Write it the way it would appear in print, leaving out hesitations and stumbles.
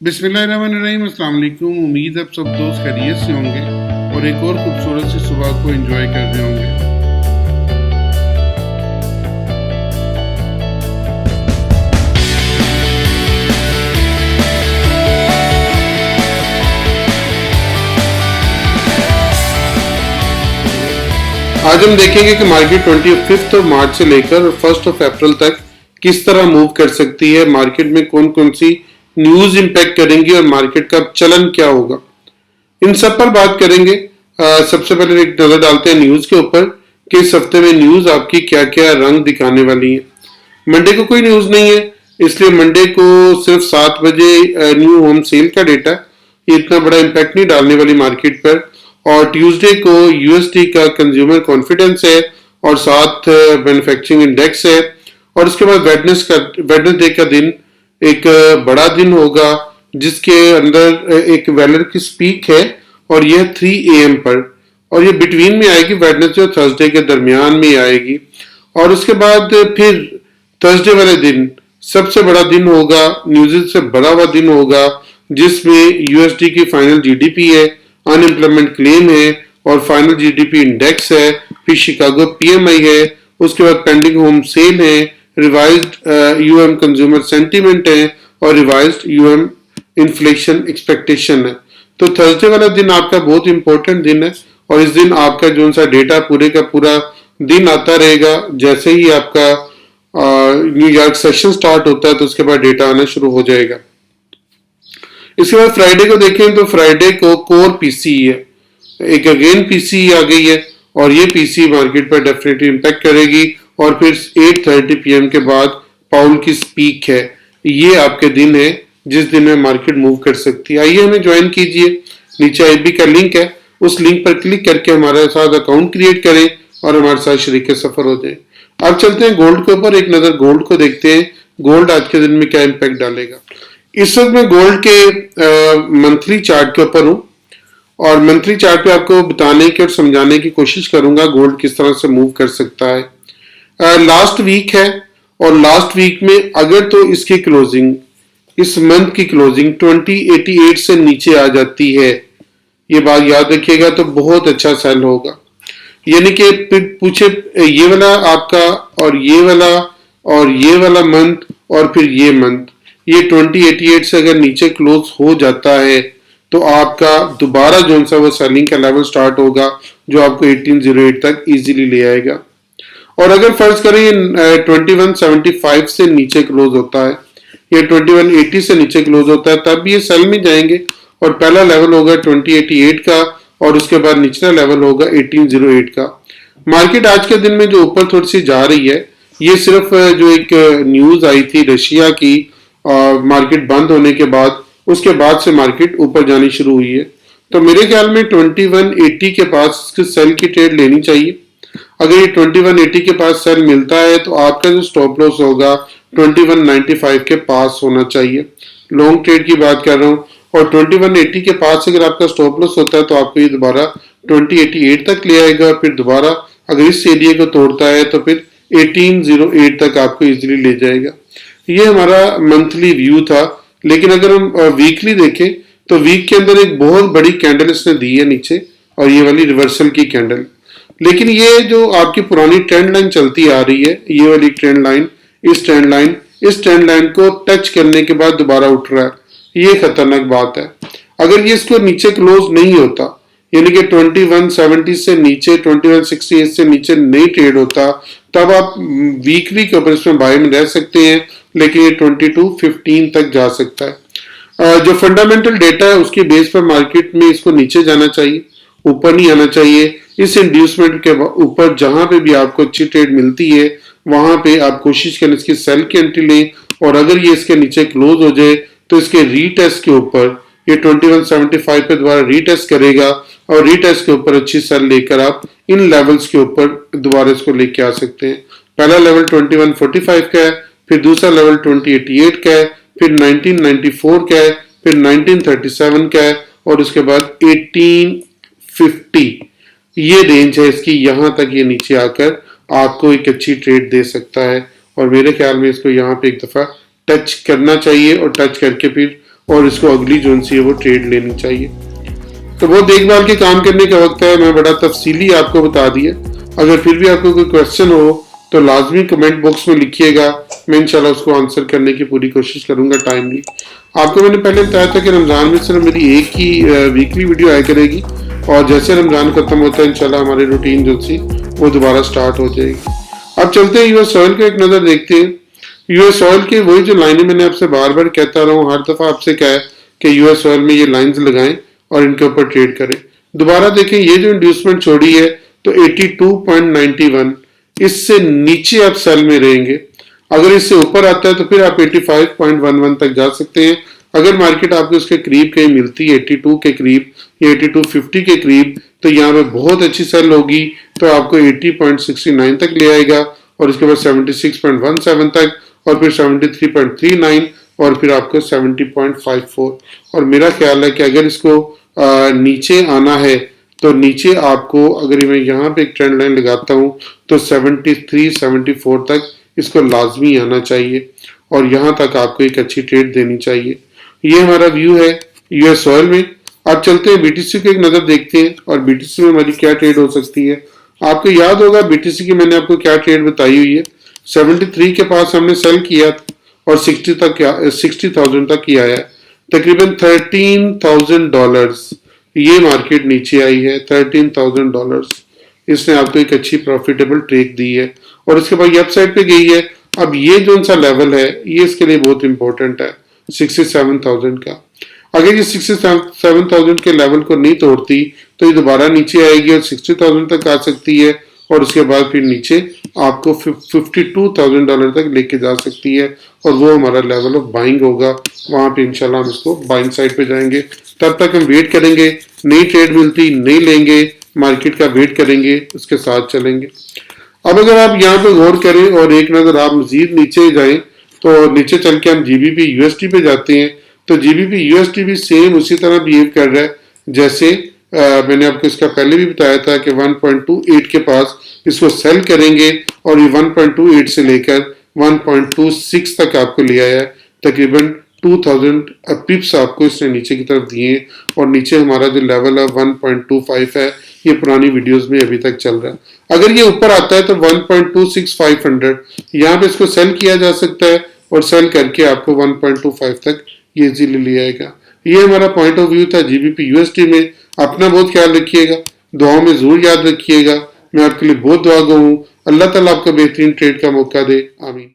बिस्मिल्लाहिर्रहमानिर्रहीम, अस्सलाम वालेकुम। उम्मीद है आप सब दोस्त खैरियत से होंगे और एक और खूबसूरत सी सुबह को एंजॉय कर रहे होंगे। आज हम देखेंगे कि मार्केट 25 मार्च से लेकर 1 अप्रैल तक किस तरह मूव कर सकती है, मार्केट में कौन कौन सी न्यूज इंपैक्ट करेंगी और मार्केट का चलन क्या होगा, इन सब पर बात करेंगे। सबसे पहले एक नजर डालते हैं न्यूज के ऊपर कि इस हफ्ते में न्यूज आपकी क्या क्या रंग दिखाने वाली है। मंडे को कोई न्यूज नहीं है, इसलिए मंडे को सिर्फ 7 बजे न्यू होम सेल का डेटा, ये इतना बड़ा इम्पैक्ट नहीं डालने वाली मार्केट पर। और ट्यूसडे को यूएसडी का कंज्यूमर कॉन्फिडेंस है और साथ मैन्युफैक्चरिंग इंडेक्स है। और उसके बाद वेडनेसडे का दिन एक बड़ा दिन होगा जिसके अंदर एक वेलर की स्पीक है और यह 3 AM पर, और ये बिटवीन में आएगी, वेडनेसडे और थर्सडे के दरमियान में आएगी। और उसके बाद फिर थर्सडे वाले दिन सबसे बड़ा दिन होगा, न्यूज़ से बड़ा हुआ दिन होगा, जिसमें यूएसडी की फाइनल जीडीपी है, अनएम्प्लॉयमेंट क्लेम है और फाइनल जीडीपी इंडेक्स है, फिर शिकागो पीएमआई है, उसके बाद पेंडिंग होम सेल है, रिवाइज्ड यूएम कंज्यूमर सेंटीमेंट है और रिवाइज्ड यूएम इन्फ्लेशन एक्सपेक्टेशन है। तो थर्सडे वाला दिन आपका बहुत इंपॉर्टेंट दिन है और इस दिन आपका जो सा डेटा पूरे का पूरा दिन आता रहेगा। जैसे ही आपका न्यूयॉर्क सेशन स्टार्ट होता है तो उसके बाद डेटा आना शुरू हो जाएगा। इसके बाद फ्राइडे को देखें तो फ्राइडे को कोर पीसी है, एक अगेन पीसी आ गई है और ये पीसी मार्केट पर डेफिनेटली इंपैक्ट करेगी। और फिर 8:30 PM के बाद पाउल की स्पीक है। ये आपके दिन है जिस दिन में मार्केट मूव कर सकती है। आइए हमें ज्वाइन कीजिए, नीचे आईबी का लिंक है, उस लिंक पर क्लिक करके हमारे साथ अकाउंट क्रिएट करें और हमारे साथ शरीक सफर हो जाए। अब चलते हैं गोल्ड के ऊपर, एक नजर गोल्ड को देखते हैं, गोल्ड आज के दिन में क्या इंपैक्ट डालेगा। इस वक्त मैं गोल्ड के मंथली चार्ट के ऊपर हूं और मंथली चार्ट पे आपको बताने की और समझाने की कोशिश करूंगा गोल्ड किस तरह से मूव कर सकता है। लास्ट वीक है और लास्ट वीक में अगर तो इसकी क्लोजिंग, इस मंथ की क्लोजिंग 2088 से नीचे आ जाती है, ये बात याद रखिएगा, तो बहुत अच्छा सेल होगा। यानी कि पूछे ये वाला आपका और ये वाला और ये वाला मंथ और फिर ये मंथ, ये 2088 से अगर नीचे क्लोज हो जाता है तो आपका दोबारा जो सा वो सेलिंग का लेवल स्टार्ट होगा जो आपको 1808 तक इजीली ले आएगा। और अगर फर्ज करें ये 2175 से नीचे क्लोज होता है या 2180 से नीचे क्लोज होता है तब ये सेल में जाएंगे और पहला लेवल होगा 2088 का और उसके बाद निचला लेवल होगा 1808 का। मार्केट आज के दिन में जो ऊपर थोड़ी सी जा रही है, ये सिर्फ जो एक न्यूज आई थी रशिया की मार्केट बंद होने के बाद, उसके बाद से मार्केट ऊपर जानी शुरू हुई है। तो मेरे ख्याल में 2180 के पास सेल की ट्रेड लेनी चाहिए। अगर ये 2180 के पास सेल मिलता है तो आपका जो स्टॉप लॉस होगा 2195 के पास होना चाहिए। लॉन्ग ट्रेड की बात कर रहा हूँ। और 2180 के पास अगर आपका स्टॉप लॉस होता है तो आपको ये दोबारा 2088 तक ले आएगा और फिर दोबारा अगर इस एरिया को तोड़ता है तो फिर 1808 तक आपको इजीली ले जाएगा। ये हमारा मंथली व्यू था। लेकिन अगर हम वीकली देखें तो वीक के अंदर एक बहुत बड़ी कैंडल इसने दी है नीचे और ये वाली रिवर्सल की कैंडल। लेकिन ये जो आपकी पुरानी ट्रेंड लाइन चलती आ रही है, ये वाली ट्रेंड लाइन, इस ट्रेंड लाइन को टच करने के बाद दोबारा उठ रहा है, ये खतरनाक बात है। अगर ये इसको नीचे क्लोज नहीं होता, यानी कि 2170 से नीचे 2168 से नीचे नहीं ट्रेड होता, तब आप वीकली के ऊपर इसमें बाय में रह सकते हैं, लेकिन ये 2215 तक जा सकता है। जो फंडामेंटल डेटा है उसकी बेस पर मार्केट में इसको नीचे जाना चाहिए, ऊपर नहीं आना चाहिए। इस इंड्यूसमेंट के ऊपर जहां पे भी आपको अच्छी ट्रेड मिलती है वहां पे आप कोशिश करें इसकी सेल की एंट्री लें, और अगर ये इसके नीचे क्लोज हो जाए तो इसके रीटेस्ट के ऊपर ये 2175 पे दोबारा रीटेस्ट करेगा और रीटेस्ट के ऊपर अच्छी सेल लेकर आप इन लेवल्स के ऊपर दोबारा इसको लेके आ सकते हैं। पहला लेवल 2145 का है, फिर दूसरा लेवल 2088 का है, फिर 1994 का है, फिर 1937 का है और उसके बाद 1850 ये रेंज है इसकी। यहां तक ये नीचे आकर आपको एक अच्छी ट्रेड दे सकता है और मेरे ख्याल में इसको यहाँ पे एक दफा टच करना चाहिए और टच करके फिर और इसको अगली जो सी है वो ट्रेड लेनी चाहिए। तो वो देखभाल के काम करने का वक्त है। मैं बड़ा तफसीली आपको बता दिया। अगर फिर भी आपको कोई क्वेश्चन हो तो लाजमी कमेंट बॉक्स में लिखिएगा, मैं इंशाल्लाह उसको आंसर करने की पूरी कोशिश करूंगा टाइमली। आपको मैंने पहले बताया था कि रमज़ान में सिर्फ मेरी एक ही वीकली वीडियो आया करेगी, और जैसे रमज़ान खत्म होता है इंशाल्लाह हमारी रूटीन जो सी वो दोबारा स्टार्ट हो जाएगी। अब चलते हैं यूएस ऑयल को एक नज़र देखते हैं। यूएस ऑयल के वही जो लाइनें मैंने आपसे बार बार कहता रहा हूँ, हर दफ़ा आपसे कहा है कि यूएस ऑयल में ये लाइन्स लगाएं और इनके ऊपर ट्रेड करें। दोबारा देखें, ये जो इंड्यूसमेंट छोड़ी है तो 82.91, इससे नीचे आप सेल में रहेंगे। अगर इससे ऊपर आता है तो फिर आप 85.11 तक जा सकते हैं। अगर मार्केट आपको उसके करीब कहीं मिलती है 82 के करीब या 82.50 के करीब, तो यहाँ पे बहुत अच्छी सेल होगी, तो आपको 80.69 तक ले आएगा और इसके बाद 76.17 तक और फिर 73.39 और फिर आपको 70.54। और मेरा ख्याल है कि अगर इसको नीचे आना है तो नीचे आपको, अगर मैं यहाँ पे एक ट्रेंड लाइन लगाता हूँ तो 73-74 तक इसको लाजमी आना चाहिए और यहाँ तक आपको एक अच्छी ट्रेड देनी चाहिए। ये हमारा व्यू है यूएस ऑयल में। अब चलते हैं बीटीसी को एक नज़र देखते हैं और बीटीसी में हमारी क्या ट्रेड हो सकती है। आपको याद होगा बीटीसी की मैंने आपको क्या ट्रेड बताई हुई है। 73 के पास हमने सेल किया और 60,000 तक ही आया, तकरीबन $13,000 ये मार्केट नीचे आई है। $13,000 इसने आपको एक अच्छी प्रॉफिटेबल ट्रेड दी है और इसके बाद ये अपसाइड पे गई है। अब ये जो सा लेवल है ये इसके लिए बहुत इंपॉर्टेंट है 67,000 का। अगर ये 67,000 के लेवल को नहीं तोड़ती तो ये दोबारा नीचे आएगी और 60,000 तक आ सकती है और उसके बाद फिर नीचे आपको $52,000 तक लेके जा सकती है और वो हमारा लेवल ऑफ बाइंग होगा। वहां पे इंशाल्लाह हम इसको बाइंग साइड पे जाएंगे। तब तक हम वेट करेंगे, नई ट्रेड मिलती नहीं लेंगे, मार्केट का वेट करेंगे, उसके साथ चलेंगे। अब अगर आप यहाँ पे गौर करें और एक नजर आप मजीद नीचे जाएं तो नीचे चल के हम जीबीपी यूएसटी पे जाते हैं, तो जीबीपी यूएसटी भी सेम उसी तरह बिहेव कर रहा है जैसे मैंने आपको इसका पहले भी बताया था कि 1.28 के पास इसको सेल करेंगे और ये 1.28 से लेकर 1.26 तक आपको ले आया है। तकरीबन 2000 पिप्स आपको इसने नीचे की तरफ दिए और नीचे हमारा जो लेवल है 1.25 है, ये पुरानी वीडियोस में अभी तक चल रहा है। अगर ये ऊपर आता है तो 1.26500 यहाँ पे इसको सेल किया जा सकता है और सेल करके आपको 1.25 तक ये इजीली ले आएगा। ये हमारा पॉइंट ऑफ व्यू था जीबीपी यूएसटी में। अपना बहुत ख्याल रखिएगा, दुआओं में जरूर याद रखिएगा। मैं आपके लिए बहुत दुआ गो हूँ। अल्लाह ताला आपको बेहतरीन ट्रेड का मौका दे। आमीन।